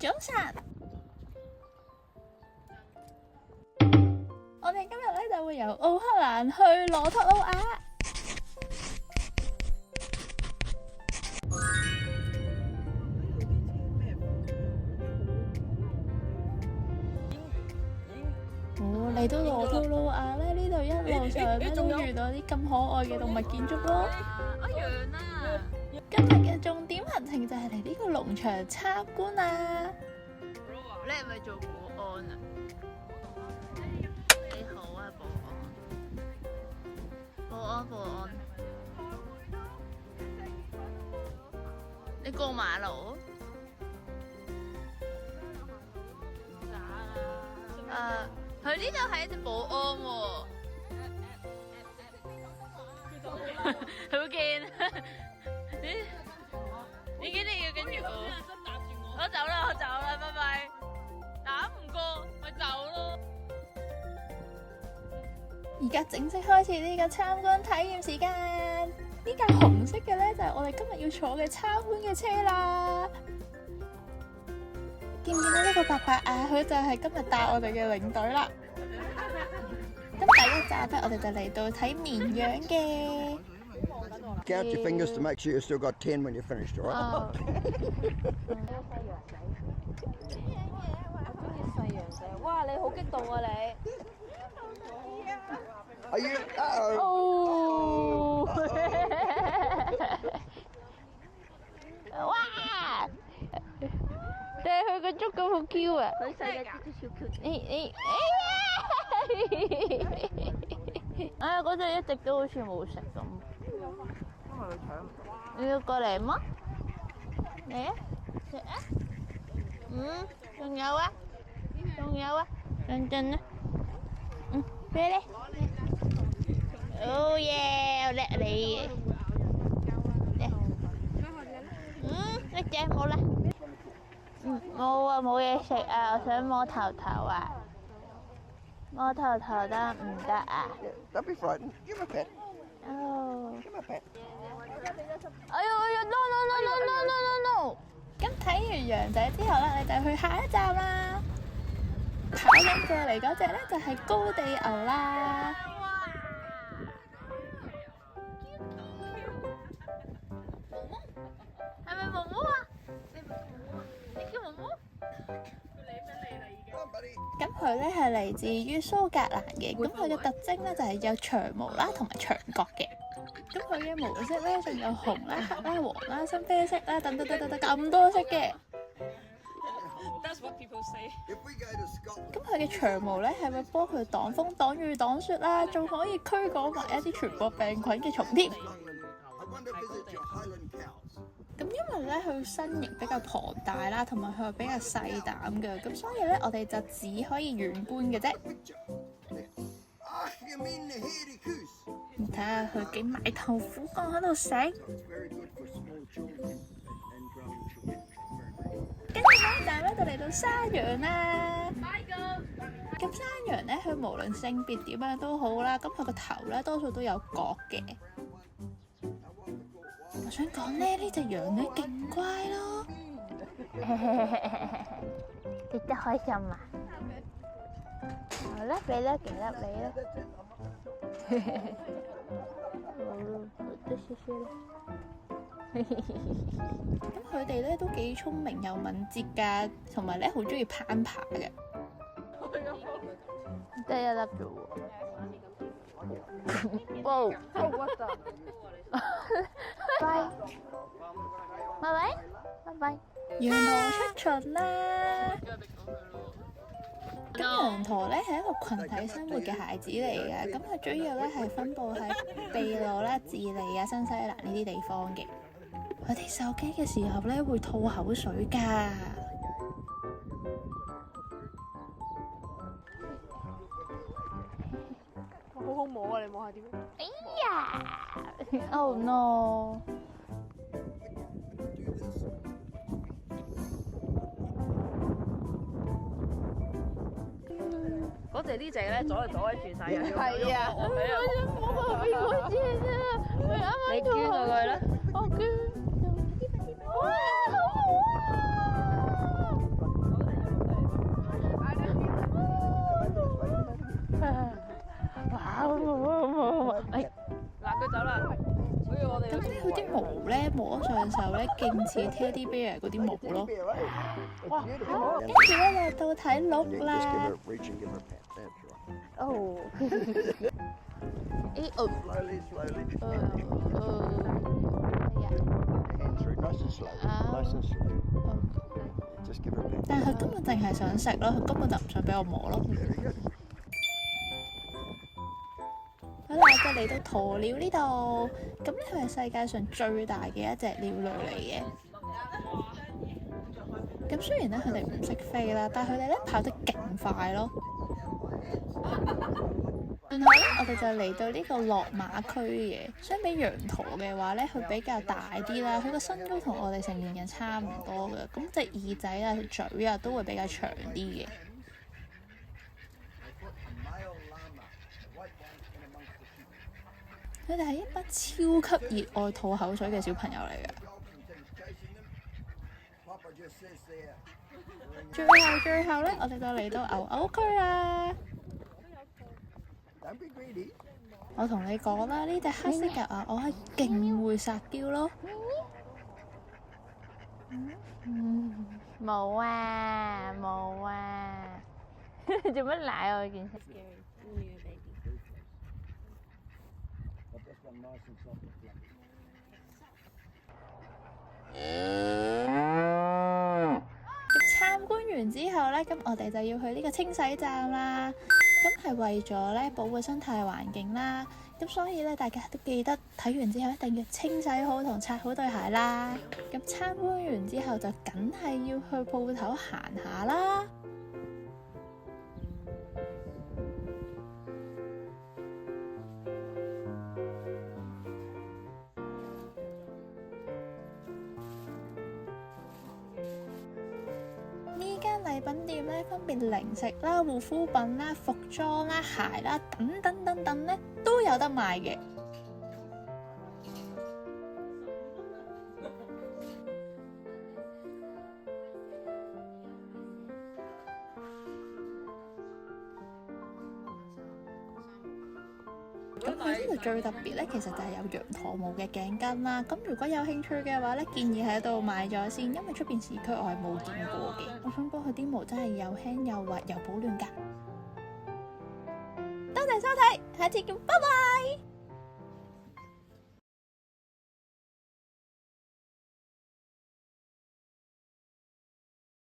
早晨，我哋今日咧就會由奧克蘭去羅托魯亞。嚟到羅托魯亞咧，呢度一路上咧都遇到啲咁可愛嘅動物建築咯。羊啊！今日嘅重點行程就係嚟呢個農場參觀啊！你係咪做保安啊？你好啊，保安！保安！你過馬路？佢呢度係一隻保安喎，佢好驚。你幾定要跟住我？我走啦，拜拜。打唔過咪走咯。而家正式開始呢個參觀體驗時間。呢架紅色嘅咧就係我哋今日要坐嘅參觀嘅車啦。見唔見到呢個伯伯啊？佢就係今日帶我哋嘅領隊啦。咁第一站咧，我哋就嚟到睇綿羊嘅。Count your fingers to make sure you've still got 10 when you're finished, all right? 細羊仔，哇！你好激動啊你！ Are you? Oh! 哇！但係佢個足咁好 Q 啊！佢細隻隻超 Q。哎呀，嗰隻一直都好似冇食咁。因為佢搶唔到。你要過嚟嗎？嚟啊！食啊！仲有啊！陣啊！俾你。Oh yeah！ 好叻你。一隻冇啦。冇啊，冇嘢食啊！我想摸頭頭啊！摸頭頭得唔得啊？ Don't be frightened. Give him a pet. 哦。 Give him a pet. 哎呀 no！ 咁睇完羊仔之後咧，你就去下一站啦。跑緊過嚟嗰隻咧就係高地牛啦。係咪毛毛啊？你叫毛毛？咁佢咧係嚟自於蘇格蘭嘅，咁佢嘅特徵咧就係有長毛啦，同埋長角嘅。咁佢嘅毛色咧仲有紅啦、黑啦、黃啦、深啡色啦，等咁多色嘅。咁佢嘅長毛咧係會幫佢擋風、擋雨、擋雪啦，仲可以驅趕埋一啲傳播病菌嘅蟲添。咁因為咧佢身形比較龐大啦，同埋佢又比較細膽嘅，咁所以咧我哋就只可以遠觀嘅啫。睇下佢幾埋頭苦幹喺度食。跟住呢一站咧就嚟到山羊啦。咁山羊咧佢無論性別點樣都好啦，咁佢個頭咧多數都有角嘅。我想講咧，呢隻羊咧勁乖咯，食得開心啊！好啦，俾多幾粒你啦。好咯，多少少啦。咁佢哋咧都幾聰明又敏捷㗎，同埋咧好中意攀爬嘅。得一粒啫喎。哇！好核突。拜拜。羊駝出巡啦！咁羊駝咧係一個群體生活嘅孩子嚟嘅，咁佢主要咧係分佈喺秘魯啦、智利啊、新西蘭呢啲地方嘅。佢哋受驚嘅時候咧會吐口水㗎。好好摸啊！你摸下點？哎呀 ！Oh no！ 嗰隻呢隻咧，阻住晒人。係啊！我想摸下邊嗰隻啊！佢啱啱你捐過佢啦。我捐。哇！好好啊！咁咧佢啲毛咧摸上手咧，勁似 Teddy Bear 嗰啲毛咯。 Be alright. It's beautiful. 跟住咧就到睇 And鹿 you just give 啦 her。a reach and give her a pat. That's right. 哦，咦 Slowly, slowly. 哎呀， Hand through, nice and slow. Oh. Nice and slow. Just give her a pat. 但係佢根本淨係想食咯，佢根本就唔想俾我摸咯。 Very good. 好啦，我哋嚟到鴕鳥呢度，咁呢佢係世界上最大嘅一隻鳥類嚟嘅。咁雖然咧佢哋唔識飛啦，但係佢哋咧跑得勁快咯。然後咧，我哋就嚟到呢個落馬區嘅。相比羊駝嘅話咧，佢比較大啲啦，佢個身高同我哋成年人差唔多嘅。咁隻耳仔啊、嘴啊都會比較長啲嘅。佢哋係一班超級熱愛吐口水嘅小朋友嚟嘅。 Papa just says there. 最後咧，我哋就嚟到牛牛區啦。 Don't be greedy. 我同你講啦，呢隻黑色嘅牛牛係勁會撒嬌咯。冇啊冇啊，做乜奶我件衫？ But this one nice and soft and fluffy. 咁參觀完之後咧，咁我哋就要去呢個清洗站啦。咁係為咗咧保護生態環境啦。咁所以咧，大家都記得睇完之後一定要清洗好同擦好對鞋啦。咁參觀完之後就梗係要去鋪頭行下啦。呢間禮品店咧，分別零食啦、護膚品啦、服裝啦、鞋啦等等咧，都有得賣嘅。咁佢呢度最特別咧，其實就係有羊駝毛嘅頸巾啦。咁如果有興趣嘅話咧，建議喺度買咗先，因為出邊市區我係冇見過嘅。我想講佢啲毛真係又輕又滑又保暖㗎。多謝收睇，下次見，拜拜。